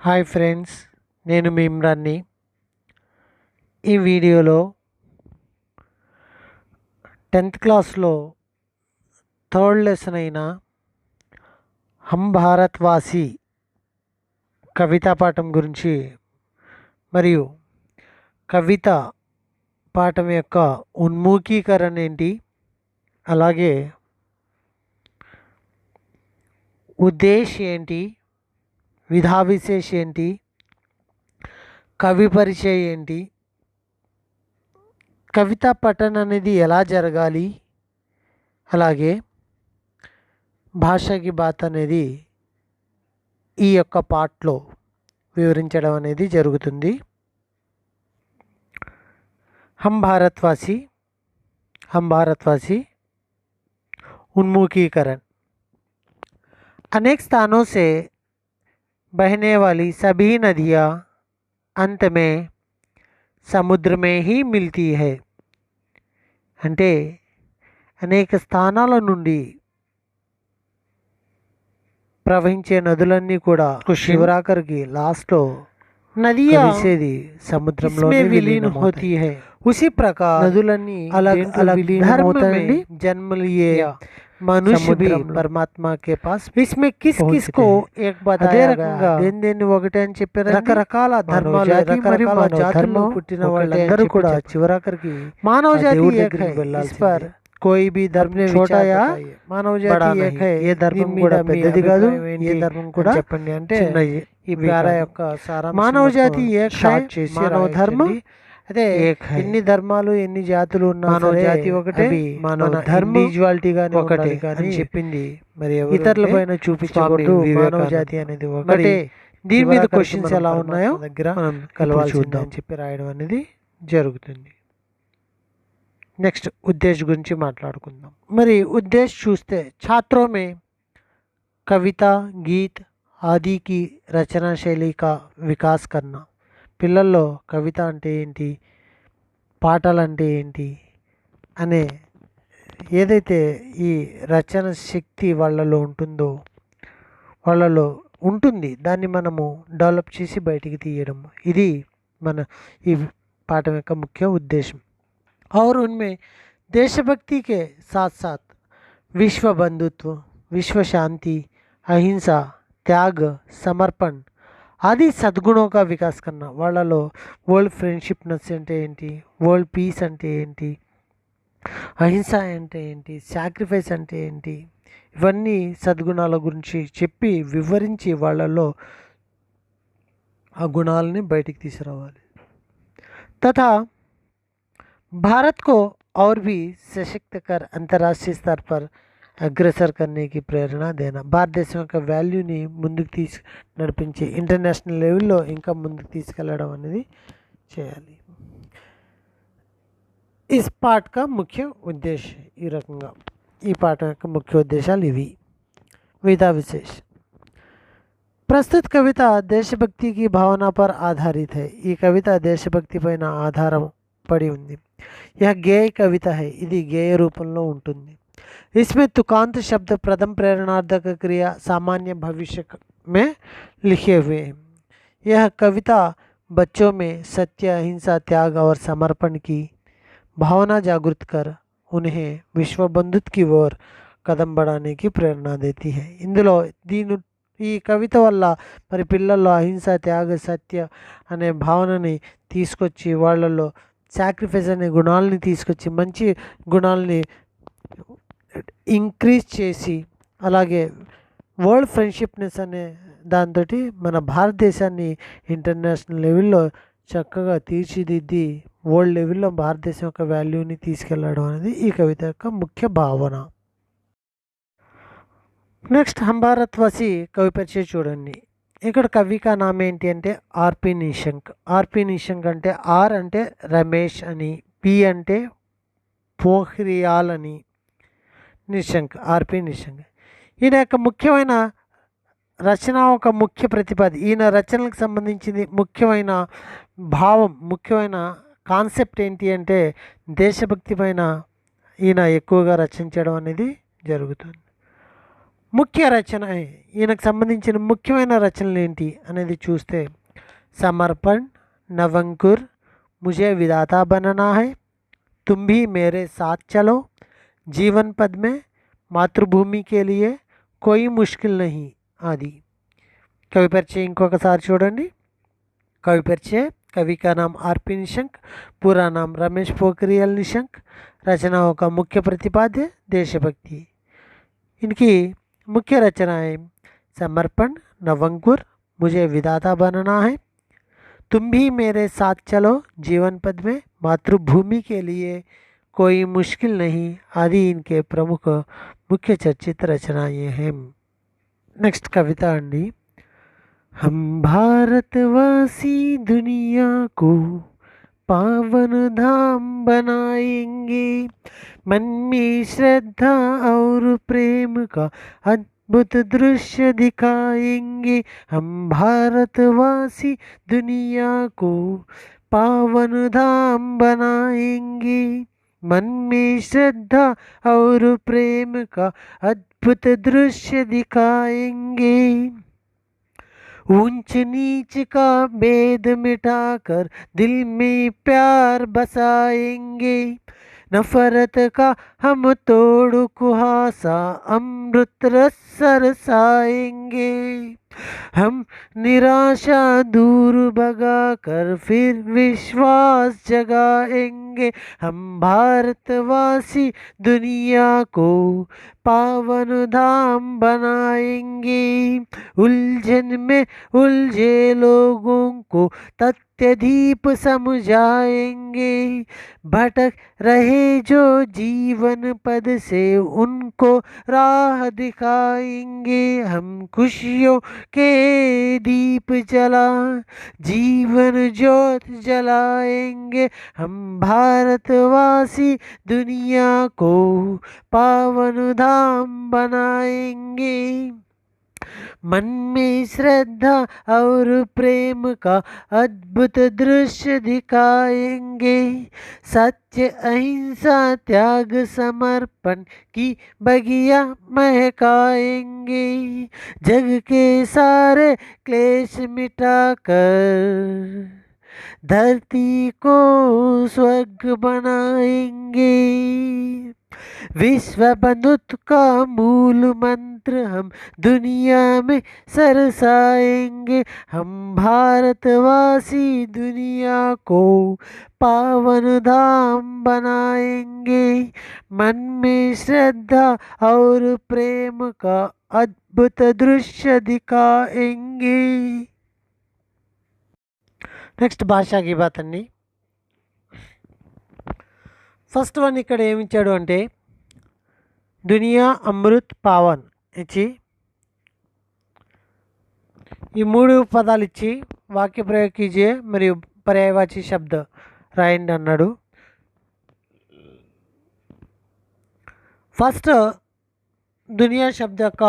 Hi friends, నేను మీ ఇమ్రాన్ని. ఈ వీడియోలో 10th క్లాస్లో థర్డ్ లెసన్ అయిన హమ్ భారత్ వాసి కవితా పాఠం గురించి మరియు కవిత పాఠం యొక్క ఉన్ముఖీకరణ ఏంటి, అలాగే ఉద్దేశ్ ఏంటి, విధా విశేష్ ఏంటి, కవి పరిచయం ఏంటి, కవితా పఠనం అనేది ఎలా జరగాలి, అలాగే భాషకి బాత్ అనేది ఈ యొక్క పార్ట్లో వివరించడం అనేది జరుగుతుంది. हम भारतवासी उन्मुखीकरण। अनेक स्थानों से बहने वाली सभी नदियाँ अंत में समुद्र में ही मिलती है. అంటే అనేక స్థానాల నుండి ప్రవహించే నదులన్నీ కూడా శివరాకర్కి లాస్ట్లో నదియా కలిసేది సముద్రంలోనే విలీనం होती है. उसी प्रकार नదులన్నీ अलग अलग धर्म में जन्म लिए मनुष्य भी परमात्मा के पास इसमें किस किस को एक बताया गया. దేన్ని ఒకటే అని చెప్పారు. రకరకాల ధర్మాలు రకరకాల జాతుల్లో పుట్టిన వాళ్ళందరూ కూడా చివరాకరికి మానవ జాతి ఏక హై. इस पर कोई भी धर्म ने छोटा या మానవ జాతి ఏక హై. ఏ ధర్మం కూడా పెద్దది కాదు, ఏ ధర్మం కూడా చెప్పండి అంటే ఈ ప్యారా యొక్క సారాంశం మానవ జాతి ఏక హై. మానవ ధర్మం అదే ఎన్ని ధర్మాలు ఎన్ని జాతులు ఉన్నా మానవ జాతి ఒకటే, మానవ ధర్మం ఇండివిజువాలిటీగానే ఒకటే అని చెప్పింది. మరి ఇతరుల పైన చూపించకూడదు. మానవ జాతి అనేది ఒకటే. దీని మీద క్వశ్చన్స్ ఎలా ఉన్నాయో దగ్గర మనం కలవాల్సిందే అని చెప్పి రాయడం అనేది జరుగుతుంది. నెక్స్ట్ ఉద్దేశ్ గురించి మాట్లాడుకుందాం. మరి ఉద్దేశ్ చూస్తే छात्रों में कविता गीत आदि की रचना शैली का विकास करना. పిల్లల్లో కవిత అంటే ఏంటి, పాటలు అంటే ఏంటి అనే ఏదైతే ఈ రచన శక్తి వాళ్ళలో ఉంటుందో వాళ్ళలో ఉంటుంది, దాన్ని మనము డెవలప్ చేసి బయటికి తీయడం, ఇది మన ఈ పాఠం యొక్క ముఖ్య ఉద్దేశం. और उनमें देशभक्ति के साथ साथ विश्व बंधुत्व, विश्व शांति, अहिंसा, त्याग, समर्पण आदि सद्गुणों का विकास करना. వాళ్ళలో వరల్డ్ ఫ్రెండ్షిప్నెస్ అంటే ఏంటి, వరల్డ్ పీస్ అంటే ఏంటి, అహింస అంటే ఏంటి, సాక్రిఫైస్ అంటే ఏంటి, ఇవన్నీ సద్గుణాల గురించి చెప్పి వివరించి వాళ్ళలో ఆ గుణాలని బయటికి తీసుకురావాలి. తథా भारत को और भी सशक्त कर अंतर्राष्ट्रीय स्तर पर అగ్రెసర్ కర్నేకి ప్రేరణ దేనా. భారతదేశం యొక్క వాల్యూని ముందుకు నడిపించి ఇంటర్నేషనల్ లెవెల్లో ఇంకా ముందుకు తీసుకెళ్ళడం అనేది చేయాలి. ఇస్ పాఠ్ కా ముఖ్య ఉద్దేశం ఈ రకంగా ఈ పాఠం యొక్క ముఖ్య ఉద్దేశాలు ఇవి. విధా విశేష. ప్రస్తుత కవిత దేశభక్తికి భావన పర్ ఆధారిత హై. ఈ కవిత దేశభక్తి పైన ఆధారం పడి ఉంది. यह गेय कविता है. ఇది గేయ రూపంలో ఉంటుంది. इसमें तुकांत शब्द प्रथम प्रेरणार्थक क्रिया सामान्य भविष्य में लिखे हुए हैं. यह कविता बच्चों में सत्य, अहिंसा, त्याग और समर्पण की भावना जागृत कर उन्हें विश्व बंधुत्व की ओर कदम बढ़ाने की प्रेरणा देती है. ఇందులో ఈ కవిత వల్ల మరి పిల్లల్లో అహింస, త్యాగ, సత్య అనే భావనని తీసుకొచ్చి వాళ్ళల్లో సాక్రిఫైస్ అనే గుణాలని తీసుకొచ్చి మంచి గుణాలని ఇంక్రీజ్ చేసి అలాగే వరల్డ్ ఫ్రెండ్షిప్నెస్ అనే దాంతో మన భారతదేశాన్ని ఇంటర్నేషనల్ లెవెల్లో చక్కగా తీర్చిదిద్ది వరల్డ్ లెవెల్లో భారతదేశం యొక్క వాల్యూని తీసుకెళ్ళడం అనేది ఈ కవిత యొక్క ముఖ్య భావన. నెక్స్ట్ హమ్ భారత్ వాసి కవి పరిచయం చూడండి. ఇక్కడ కవి కా నామ ఏంటి అంటే ఆర్పి నిశంక్. ఆర్పి నిశంక్ అంటే ఆర్ అంటే రమేష్ అని, పి అంటే పోఖ్రియాల్ అని, నిశంక్ ఆర్పి నిశంక్. ఈయన యొక్క ముఖ్యమైన రచన ఒక ముఖ్య ప్రతిపాది. ఈయన రచనలకు సంబంధించింది ముఖ్యమైన భావం, ముఖ్యమైన కాన్సెప్ట్ ఏంటి అంటే దేశభక్తి పైన ఈయన ఎక్కువగా రచించడం అనేది జరుగుతుంది. ముఖ్య రచన ఈయనకు సంబంధించిన ముఖ్యమైన రచనలు ఏంటి అనేది చూస్తే समर्पण, नवंकुर, मुझे विधाता बनना है, तुम भी मेरे साथ चलो, जीवन पद में, मातृभूमि के लिए, कोई मुश्किल नहीं आदि। कवि परिचय इंकोकसाరి చూడండి। कवि परिचय, कवि का नाम आर.पी. निशंक, पूरा नाम रमेश पोखरियाल निशंक, रचनाओं का मुख्य प्रतिपाद्य देशभक्ति। इनकी मुख्य रचनाएं समर्पण, नवंकुर, मुझे विधाता बनना है, तुम भी मेरे साथ चलो, जीवन पद में, मातृभूमि के लिए, कोई मुश्किल नहीं आदि इनके प्रमुख मुख्य चर्चित रचनाएं हैं। नेक्स्ट कविता अंडी। हम भारतवासी दुनिया को पावन धाम बनाएंगे, मन में श्रद्धा और प्रेम का अद्भुत दृश्य दिखाएंगे। हम भारतवासी दुनिया को पावन धाम बनाएंगे, मन में श्रद्धा और प्रेम का अद्भुत दृश्य दिखाएंगे। ऊंच नीच का भेद मिटाकर दिल में प्यार बसाएंगे, नफरत का हम तोड़ कुहासा अमृत रस बरसाएंगे। हम निराशा दूर भगाकर फिर विश्वास जगाएंगे। हम भारतवासी दुनिया को पावन धाम बनाएंगे, उलझन में उलझे लोगों को तथ्य दीप समझाएंगे। भटक रहे जो जीवन पद से उनको राह दिखाएंगे। हम खुशियों के दीप जला जीवन ज्योत जलाएंगे। हम भारतवासी दुनिया को पावन धाम बनाएंगे, मन में श्रद्धा और प्रेम का अद्भुत दृश्य दिखाएंगे। सत्य अहिंसा त्याग समर्पण की बगिया महकाएंगे। जग के सारे क्लेश मिटाकर धरती को स्वर्ग बनाएंगे। विश्व बंधुत्व का मूल मंत्र हम दुनिया में सरसाएंगे। हम भारतवासी दुनिया को पावन धाम बनाएंगे, मन में श्रद्धा और प्रेम का अद्भुत दृश्य दिखाएंगे। నెక్స్ట్ భాషా గీబాత్ అండి. ఫస్ట్ వన్ ఇక్కడ ఏమి ఇచ్చాడు అంటే దునియా అమృత్ పావన్ ఇచ్చి ఈ మూడు పదాలు ఇచ్చి వాక్య ప్రయోగ కీజియే మరియు పర్యాయవాచి శబ్ద రాయండి అన్నాడు. ఫస్ట్ దునియా శబ్ద యొక్క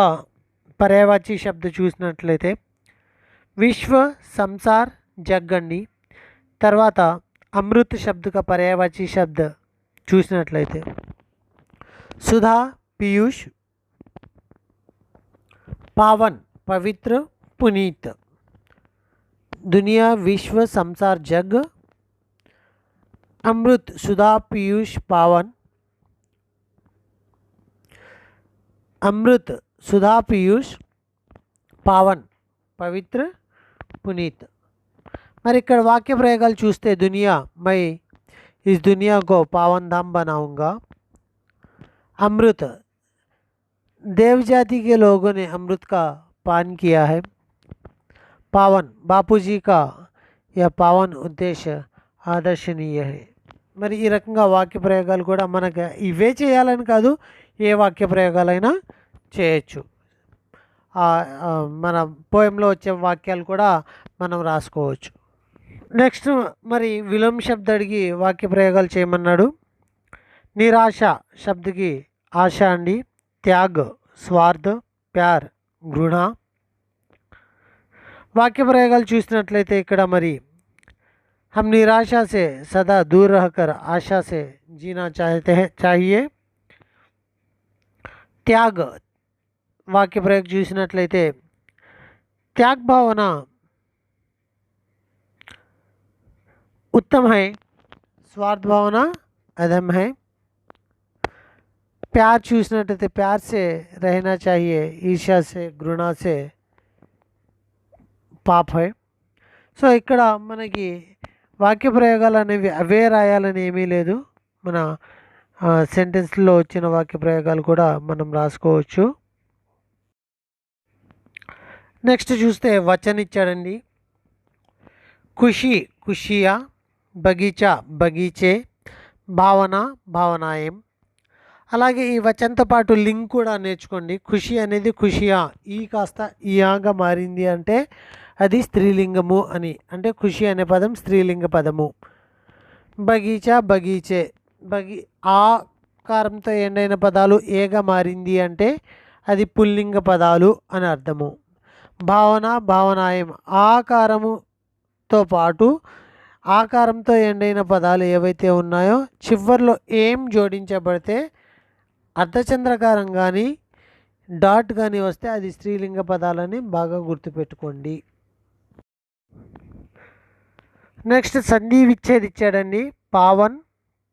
పర్యాయవాచి శబ్ద చూసినట్లయితే విశ్వ సంసార్ जग अंडी। తర్వాత अमृत शब्द का पर्यायवाची शब्द చూసినట్లయితే सुधा पीयूष, पावन पवित्र पुनीत। दुनिया विश्व संसार जग, अमृत सुधा पीयूष पावन, अमृत सुधा पीयूष पावन पवित्र पुनीत। మరి ఇక్కడ వాక్య ప్రయోగాలు చూస్తే दुनिया मैं इस दुनिया को पावन धाम बनाऊंगा। अमृत देव जाति के लोगों ने अमृत का पान किया है। पावन बापूजी का यह पावन उद्देश्य आदर्शनीय है। మరి ఈ రకంగా వాక్య ప్రయోగాలు కూడా మనకు ఇవే చేయాలని కాదు, ఏ వాక్య ప్రయోగాలైనా చేయొచ్చు. మన పోయంలో వచ్చే వాక్యాలు కూడా మనం రాసుకోవచ్చు. నెక్స్ట్ మరి విలోమ శబ్ద అడిగి వాక్య ప్రయోగాలు చేయమన్నాడు. నిరాశ శబ్దకి ఆశ అండి, త్యాగ్ స్వార్థ, ప్యార్ घृణ। वाक्य प्रयोगाలు చూసినట్లయితే ఇక్కడ మరి हम निराशा से सदा दूर रहकर आशा से जीना चाहिए। त्याग వాక్య ప్రయోగం చూసినట్లయితే त्याग भावना उत्तम है, स्वार्थ भावना अधम है। प्यार చూసినట్లయితే प्यार से रहना चाहिए, ईर्ष्या से घृणा से పాప్ है। సో ఇక్కడ మనకి వాక్య ప్రయోగాలు అనేవి అవే రాయాలని ఏమీ లేదు, మన సెంటెన్స్లో వచ్చిన వాక్య ప్రయోగాలు కూడా మనం రాసుకోవచ్చు। నెక్స్ట్ చూస్తే వచనం ఇచ్చాడండి, ఖుషి ఖుషియా, బగీచా బగీచే, భావన భావనాయం। అలాగే ఈ వచనంతో పాటు లింక్ కూడా నేర్చుకోండి। ఖుషి అనేది ఖుషియా, ఈ కాస్త ఇయాగా మారింది అంటే అది స్త్రీలింగము అని, అంటే ఖుషి అనే పదం స్త్రీలింగ పదము। బగీచా బగీచే, ఆకారంతో ఎండైన పదాలు ఏగా మారింది అంటే అది పుల్లింగ పదాలు అని అర్థము। భావన భావనాయం, ఆకారముతో పాటు ఆకారంతో ఎండైన పదాలు ఏవైతే ఉన్నాయో చివర్లో ఏం జోడించబడితే అర్ధచంద్రకారం కానీ డాట్ కానీ వస్తే అది స్త్రీలింగ పదాలని బాగా గుర్తుపెట్టుకోండి। నెక్స్ట్ సంధి విచ్ఛేద్ ఇచ్చాడండి, పావన్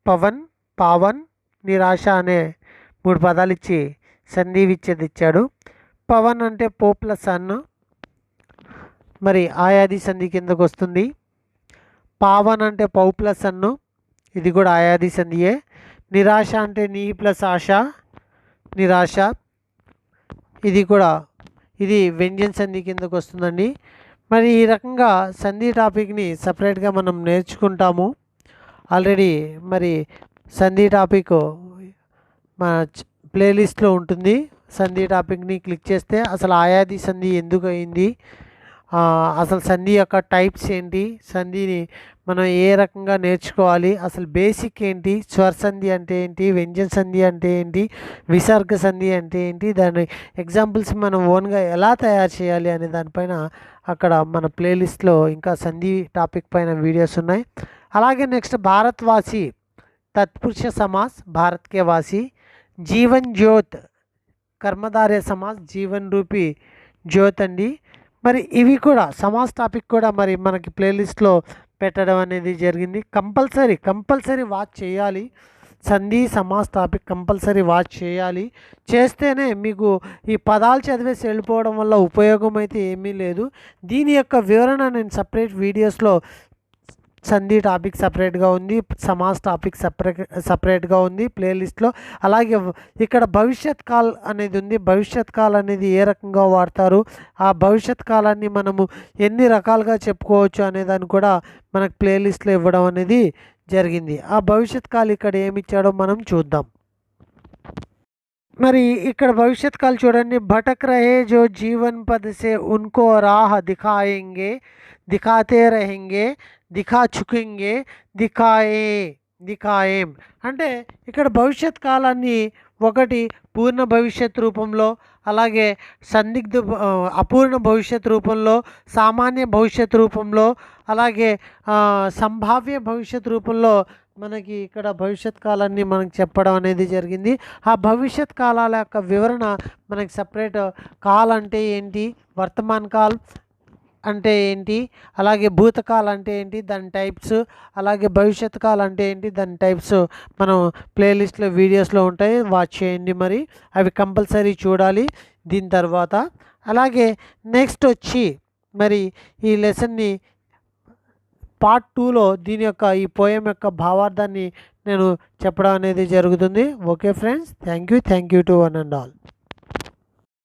పవన్ పావన్ నిరాశ అనే 3 పదాలు ఇచ్చి సంధి విచ్ఛేద్ ఇచ్చాడు। పవన్ అంటే పో ప్లస్ అన్, మరి ఆయాది సంధి కిందకు వస్తుంది। పావన్ అంటే పౌ ప్లస్ అన్ను, ఇది కూడా ఆయాది సంధియే। నిరాశ అంటే నీ ప్లస్ ఆశ, నిరాశ, ఇది కూడా ఇది వ్యంజన సంధి కిందకు వస్తుందండి। మరి ఈ రకంగా సంధి టాపిక్ని సపరేట్గా మనం నేర్చుకుంటాము ఆల్రెడీ। మరి సంధి టాపిక్ మన ప్లేలిస్ట్లో ఉంటుంది। సంధి టాపిక్ని క్లిక్ చేస్తే అసలు ఆయాది సంధి ఎందుకు అయింది, అసలు సంధి యొక్క టైప్స్ ఏంటి, సంధిని మనం ఏ రకంగా నేర్చుకోవాలి, అసలు బేసిక్ ఏంటి, స్వర సంధి అంటే ఏంటి, వ్యంజన సంధి అంటే ఏంటి, విసర్గ సంధి అంటే ఏంటి, దాని ఎగ్జాంపుల్స్ మనం ఓన్గా ఎలా తయారు చేయాలి అనే దానిపైన అక్కడ మన ప్లేలిస్ట్లో ఇంకా సంధి టాపిక్ పైన వీడియోస్ ఉన్నాయి। అలాగే నెక్స్ట్ భారత్వాసి తత్పురుష సమాస్, భారత్ కే వాసి, జీవన్ జ్యోత్ కర్మధారయ సమాస్, జీవన్ రూపి జ్యోత్ అండి। మరి ఇవి కూడా సమాస్ టాపిక్ కూడా మరి మనకి ప్లేలిస్ట్లో పెట్టడం అనేది జరిగింది। కంపల్సరీ వాచ్ చేయాలి, సంధి సమాస్ టాపిక్ కంపల్సరీ వాచ్ చేయాలి। చేస్తేనే మీకు ఈ పదాలు చదివేసి వెళ్ళిపోవడం వల్ల ఉపయోగం అయితే ఏమీ లేదు। దీని యొక్క వివరణ నేను సపరేట్ వీడియోస్లో, సంధి టాపిక్ సపరేట్గా ఉంది, సమాస్ టాపిక్ సపరేట్గా ఉంది ప్లేలిస్ట్లో। అలాగే ఇక్కడ భవిష్యత్ కాల్ అనేది ఉంది, భవిష్యత్ కాల్ అనేది ఏ రకంగా వాడతారు, ఆ భవిష్యత్ కాలాన్ని మనము ఎన్ని రకాలుగా చెప్పుకోవచ్చు అనేదాన్ని కూడా మనకు ప్లేలిస్ట్లో ఇవ్వడం అనేది జరిగింది। ఆ భవిష్యత్ కాల్ ఇక్కడ ఏమి ఇచ్చాడో మనం చూద్దాం। మరి ఇక్కడ భవిష్యత్ కాల్ చూడండి, భటక్ రహే జో జీవన్ పద్ సే ఉన్కో రాహ్ దిఖాయేంగే, దిఖాతే రహెంగే, దిఖా చుకెంగే, దిఖాయేం అంటే ఇక్కడ భవిష్యత్ కాలాన్ని ఒకటి పూర్ణ భవిష్యత్ రూపంలో, అలాగే సందిగ్ధ అపూర్ణ భవిష్యత్ రూపంలో, సామాన్య భవిష్యత్ రూపంలో, అలాగే సంభావ్య భవిష్యత్ రూపంలో మనకి ఇక్కడ భవిష్యత్ కాలాన్ని మనకు చెప్పడం అనేది జరిగింది। ఆ భవిష్యత్ కాలాల యొక్క వివరణ మనకి సపరేట్, కాల్ అంటే ఏంటి, వర్తమాన్ కాల్ అంటే ఏంటి, అలాగే భూతకాలం అంటే ఏంటి దాని టైప్స్, అలాగే భవిష్యత్ కాలం అంటే ఏంటి దాని టైప్స్ మనం ప్లేలిస్ట్లో వీడియోస్లో ఉంటాయి, వాచ్ చేయండి। మరి అవి కంపల్సరీ చూడాలి దీని తర్వాత। అలాగే నెక్స్ట్ వచ్చి మరి ఈ లెసన్ని పార్ట్ 2లో దీని యొక్క ఈ పోయం యొక్క భావార్థాన్ని నేను చెప్పడం అనేది జరుగుతుంది। Okay friends, thank you to one and all.